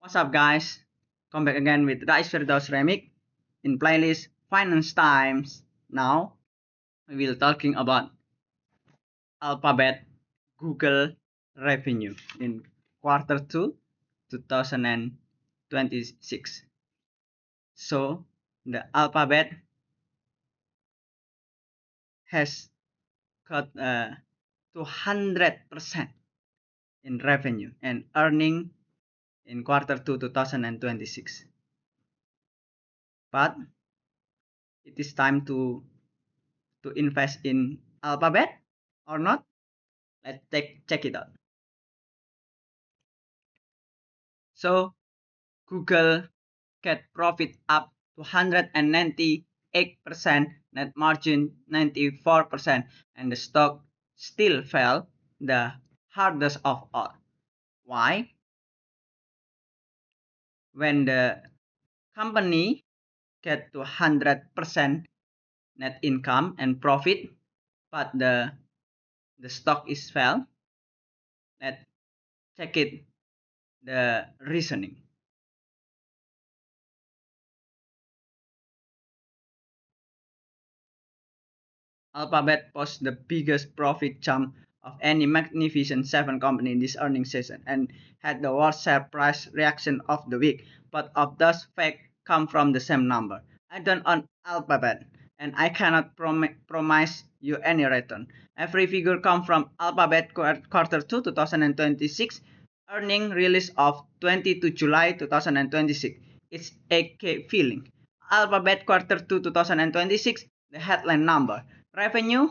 What's up, guys? Come back again with Rais Firdaus Remix in playlist Finance Times. Now we will talking about Alphabet Google revenue in quarter 2 2026. So the Alphabet has got 200% in revenue and earning in quarter 2 2026. But it is time to invest in Alphabet or not? Let's check it out. So Google get profit up to 198%, net margin 94%, and the stock still fell the hardest of all. Why? When the company get to 100% net income and profit, but the stock is fell. Let's check it the reasoning. Alphabet posts the biggest profit jump of any Magnificent Seven company in this earnings season and had the worst share price reaction of the week. But of those facts come from the same number. I don't own Alphabet and I cannot promise you any return. Every figure comes from Alphabet quarter 2 2026 earning release of 22 July 2026. It's a feeling. Alphabet quarter 2 2026 the headline number. Revenue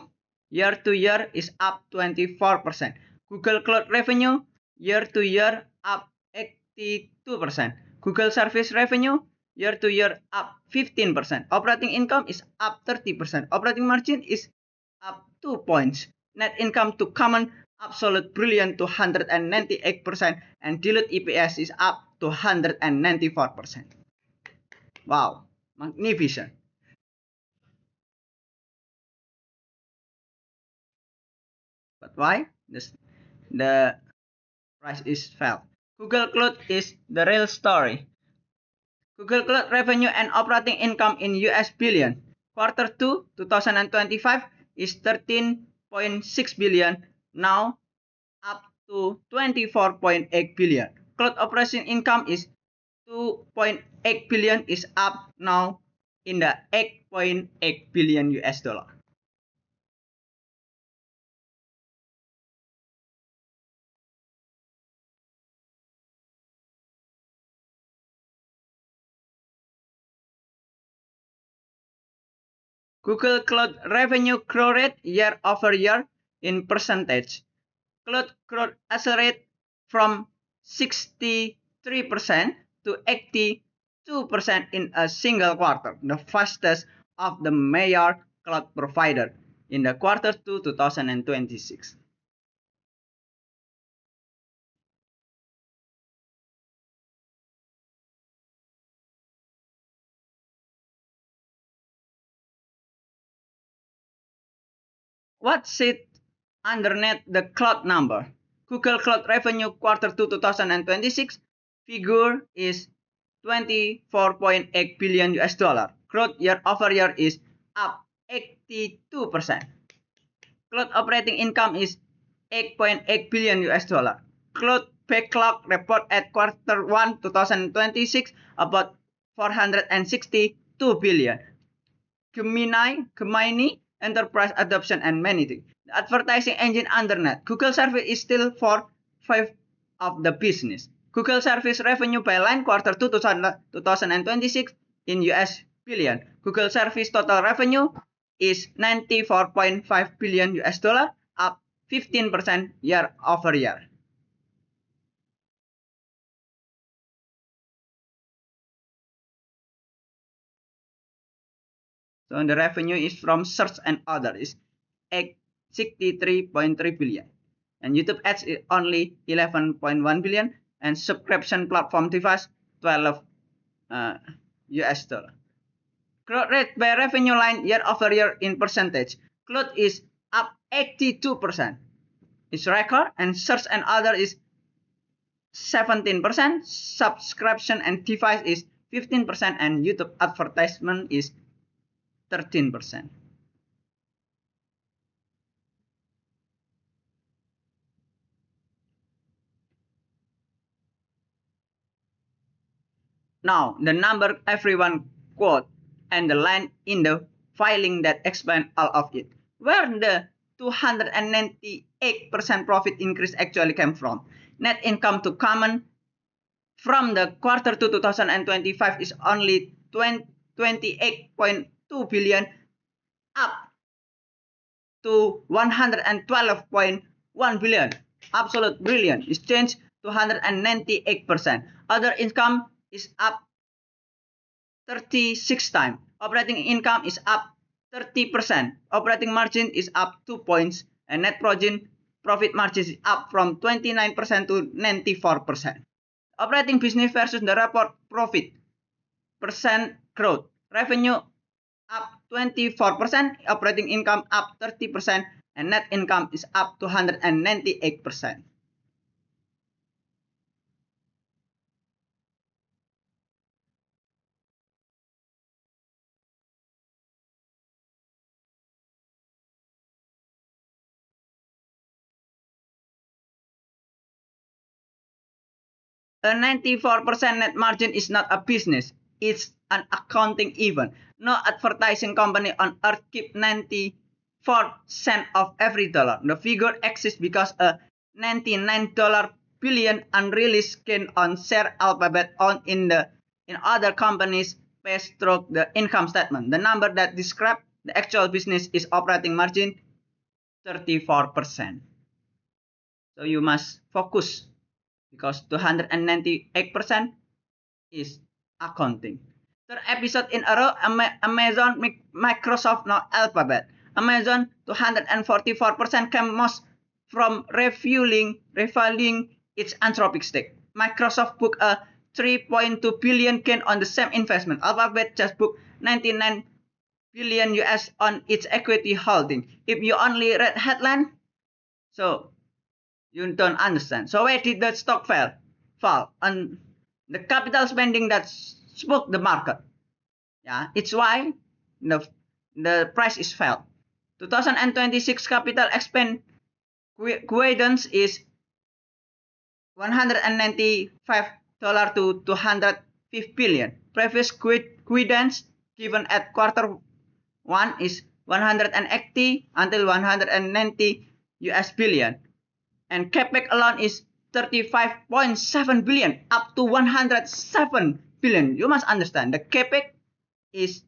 year to year is up 24%. Google Cloud revenue year to year up 82%. Google Service revenue year to year up 15%. Operating income is up 30%. Operating margin is up 2 points. Net income to common absolute brilliant to 198% and diluted EPS is up to 194%. Wow, magnificent. But why? The price is fell. Google Cloud is the real story. Google Cloud revenue and operating income in US billion. Quarter 2 2025 is 13.6 billion, now up to 24.8 billion. Cloud operation income is 2.8 billion, is up now in the 8.8 billion US dollar. Google Cloud revenue growth rate year over year in percentage. Cloud growth accelerate from 63% to 82% in a single quarter, the fastest of the major cloud provider in the quarter 2 2026. What's it underneath the cloud number? Google Cloud revenue quarter 2 2026 figure is 24.8 billion US dollar. Growth year over year is up 82%. Cloud operating income is 8.8 billion US dollar. Cloud backlog report at quarter 1 2026 about 462 billion. Gemini enterprise adoption and many things. The advertising engine underneath. Google service is still 4/5 of the business. Google service revenue by line quarter 2 2026 in US billion. Google service total revenue is 94.5 billion US dollar, up 15% year over year. So the revenue is from search and other is 63.3 billion. And YouTube ads is only 11.1 billion and subscription platform device 12 US dollar. Growth rate by revenue line year over year in percentage. Cloud is up 82%. It's record and search and other is 17%, subscription and device is 15%, and YouTube advertisement is 13%. Now, the number everyone quote and the line in the filing that explain all of it. Where the 298% profit increase actually came from. Net income to common from the quarter to 2025 is only 28.2 billion, up to 112.1 billion. Absolute brilliant is changed to 198%. Other income is up 36 times. Operating income is up 30%. Operating margin is up 2 points. And net profit margin is up from 29% to 94%. Operating business versus the report profit percent growth. Revenue up 24%, operating income up 30%, and net income is up 298%. A 94% net margin is not a business. It's an accounting event. No advertising company on earth keep 94 cents of every dollar. The figure exists because a $99 billion unrealized gain on share Alphabet owned in other companies pays through the income statement. The number that describes the actual business is operating margin 34%. So you must focus because 298% is accounting. Third episode in a row, Amazon, Microsoft, now Alphabet. Amazon 244% came most from revaluing its Anthropic stake. Microsoft booked a 3.2 billion gain on the same investment. Alphabet just booked 99 billion US on its equity holding. If you only read headline, so you don't understand. So why did the stock fall? On the capital spending that spooked the market. Yeah, it's why the price is fell. 2026 capital expend guidance is $195 to 205 billion. Previous guidance given at quarter 1 is 180 until 190 US billion. And CapEx alone is 35.7 billion up to 107 billion. You must understand the CapEx is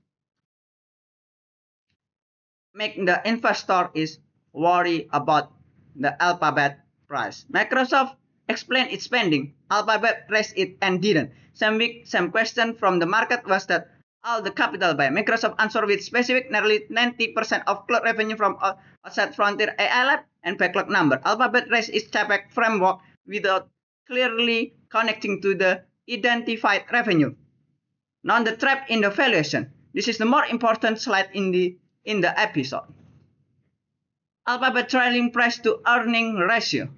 make the investor is worry about the Alphabet price. Microsoft explained its spending. Alphabet raised it and didn't. Same week, same question from the market was that all the capital buy. Microsoft answered with specific nearly 90% of cloud revenue from outside Frontier AI Lab and backlog number. Alphabet raised its CapEx framework without clearly connecting to the identified revenue. Now the trap in the valuation. This is the more important slide in the episode. Alphabet trailing price to earning ratio.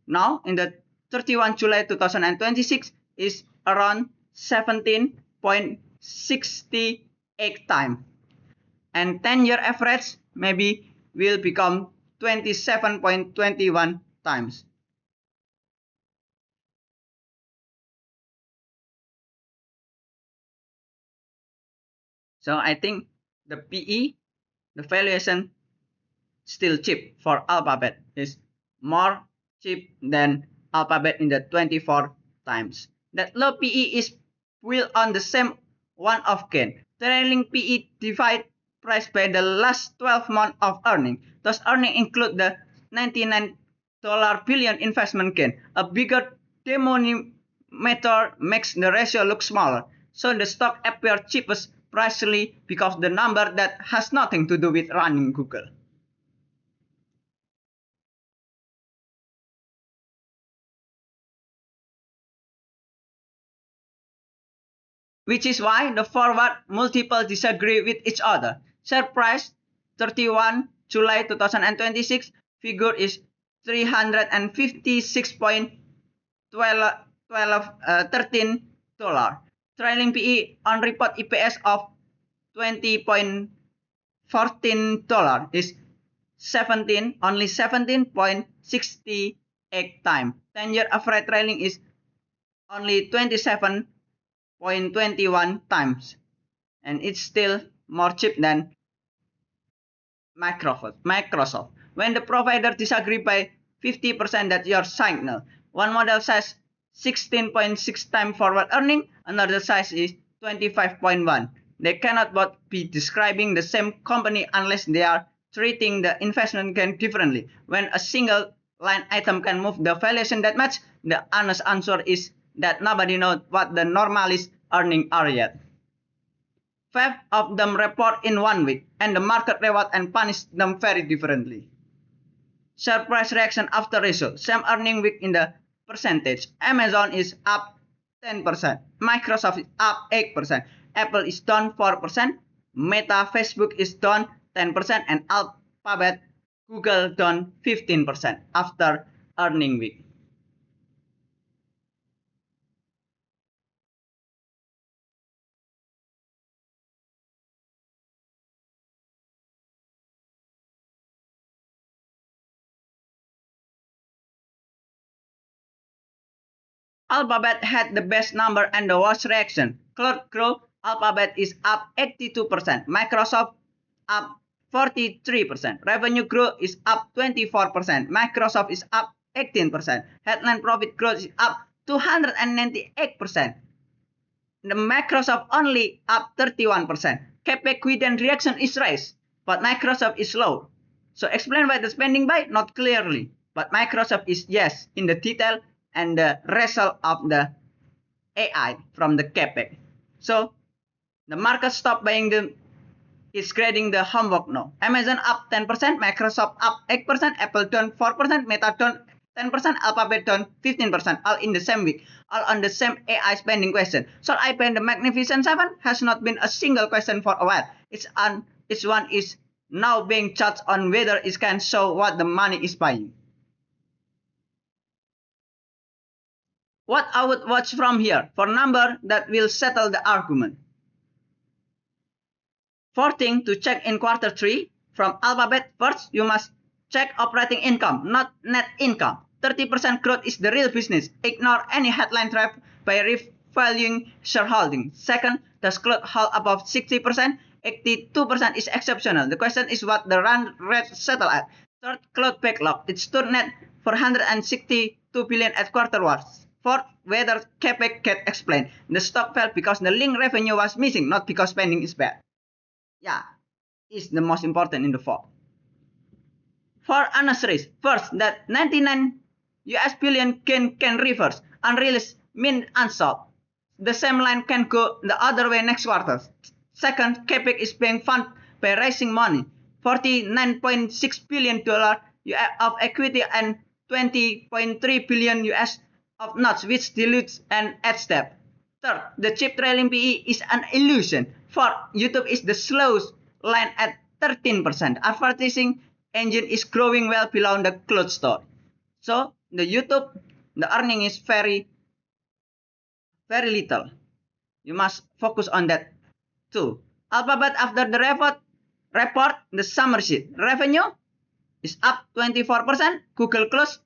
Now in the 31 July 2026 is around 17.68 times. And 10-year average maybe will become 27.21 times. So I think the PE, the valuation, still cheap for Alphabet is more cheap than Alphabet in the 24 times. That low PE is built on the same one of gain. Trailing PE divide price by the last 12 months of earning. Those earnings include the $99 billion investment gain. A bigger denominator makes the ratio look smaller. So the stock appears cheapest precisely because the number that has nothing to do with running Google. Which is why the forward multiples disagree with each other. Share price 31 July 2026 figure is 356.12 $13. Trailing PE on report EPS of $20.14 is only 17.68 times. 10-year average trailing is only 27.21 times. And it's still more cheap than Microsoft. When the provider disagree by 50% that your signal. One model says 16.6 times forward earning, another size is 25.1. They cannot both be describing the same company unless they are treating the investment gain differently. When a single line item can move the valuation that much, the honest answer is that nobody knows what the normalist earnings are yet. 5 of them report in 1 week, and the market reward and punish them very differently. Share price reaction after result. Same earning week in the percentage. Amazon is up 10%. Microsoft is up 8%. Apple is down 4%. Meta, Facebook is down 10%. And Alphabet, Google down 15% after earning week. Alphabet had the best number and the worst reaction. Cloud growth, Alphabet is up 82%. Microsoft up 43%. Revenue growth is up 24%. Microsoft is up 18%. Headline profit growth is up 298%. The Microsoft only up 31%. CapEx dividend reaction is raised, but Microsoft is low. So explain why the spending by? Not clearly. But Microsoft is yes in the detail and the result of the AI from the CapEx. So the market stop buying is grading the homework now. Amazon up 10%, Microsoft up 8%, Apple down 4%, Meta down 10%, Alphabet down 15%, all in the same week, all on the same AI spending question. Shall I buy the Magnificent Seven? Has not been a single question for a while. Each one is now being judged on whether it can show what the money is buying. What I would watch from here for number that will settle the argument. 4 things to check in quarter 3 from Alphabet. First, you must check operating income, not net income. 30% growth is the real business. Ignore any headline trap by revaluing shareholding. Second, does growth hold above 60%? 82% is exceptional. The question is what the run rate settle at. Third, cloud backlog. It stood net 462 billion at quarter 1. Fourth, whether CapEx get explained. The stock fell because the link revenue was missing, not because spending is bad. Yeah, is the most important in the fourth. For unnecessaries, first, that 99 US billion can reverse. Unrealized mean unsolved. The same line can go the other way next quarter. Second, CapEx is being funded by raising money. $49.6 billion of equity and 20.3 billion US of notes, which dilutes and adds debt. Third, the cheap trailing PE is an illusion. Fourth, YouTube is the slowest line at 13%. Advertising engine is growing well below the cloud store. So the YouTube, the earning is very little. You must focus on that too. Alphabet after the report, the summary sheet. Revenue is up 24%. Google closed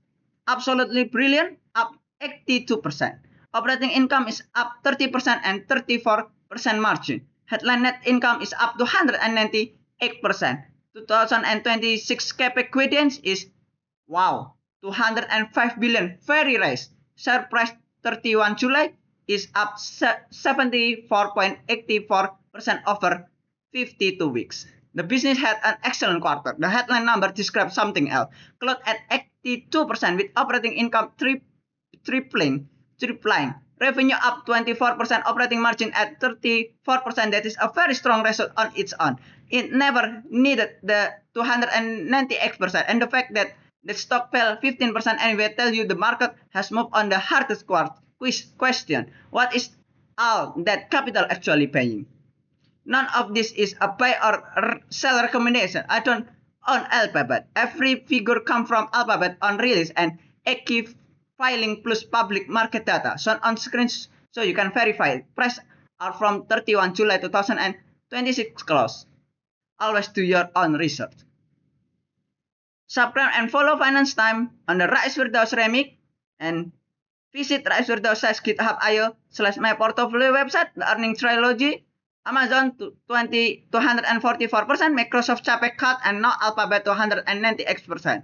absolutely brilliant, up 82%. Operating income is up 30% and 34% margin. Headline net income is up 298%. 2026 CapEx guidance is wow, 205 billion, very raised. Share price 31 July is up 74.84% over 52 weeks. The business had an excellent quarter. The headline number describes something else. Cloud at 82% with operating income tripling. Revenue up 24%, operating margin at 34%. That is a very strong result on its own. It never needed the 298%. And the fact that the stock fell 15% anyway tell you the market has moved on the hardest question. What is all that capital actually paying? None of this is a buy or sell recommendation. I don't own Alphabet. Every figure comes from Alphabet on release and filing plus public market data shown on screen so you can verify. Price are from 31 July 2026 close. Always do your own research. Subscribe and follow Finance Time on the Rais Firdaus Remix and visit Rais Firdaus GitHub.io/my portfolio website, the earning trilogy, Amazon 244%, Microsoft Capek cut, and now Alphabet 290x%.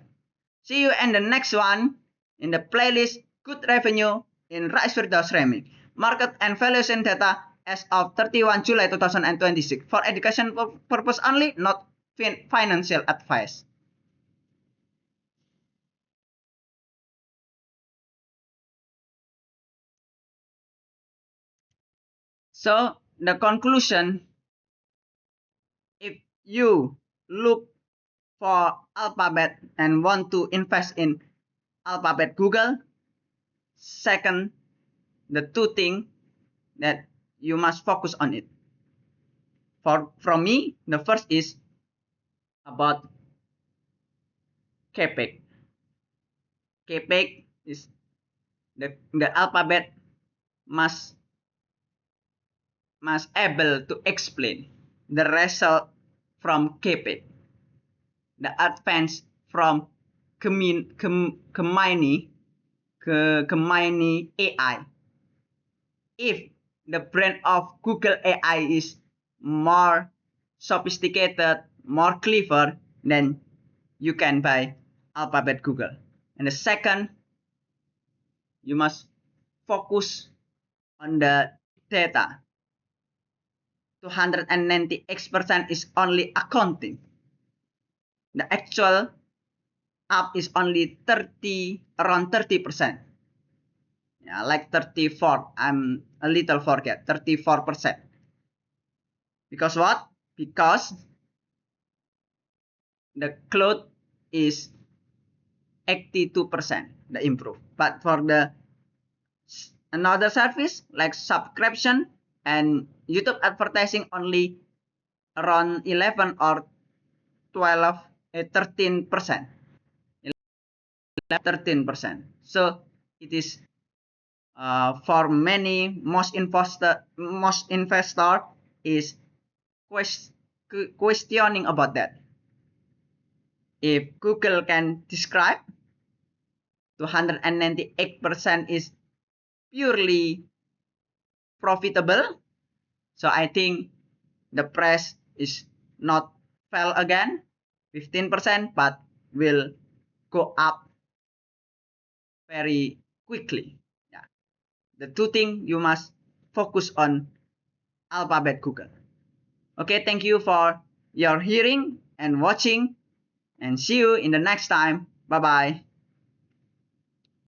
See you in the next one in the playlist Good Revenue in Rais Firdaus Remix. Market and valuation data as of 31 July 2026 for education purpose only, not financial advice. So the conclusion, if you look for Alphabet and want to invest in Alphabet Google, second, the two things that you must focus on it. From me, the first is about Capek. Capek is the Alphabet must able to explain the result from Capek, the advance from Gemini AI. If the brand of Google AI is more sophisticated, more clever, then you can buy Alphabet Google. And the second, you must focus on the data. 290x% is only accounting. The actual up is only around 30%. Yeah, like 34. I'm a little forget 34%. Because what? Because the cloud is 82% the improve. But for the another service like subscription and YouTube advertising only around 11 or 12, 13%. 13%. So it is for many most investor is questioning about that. If Google can describe 298% is purely profitable, so I think the price is not fell again 15%, but will go up very quickly. Yeah. The two things you must focus on Alphabet Google. Okay, thank you for your hearing and watching, and see you in the next time. Bye bye.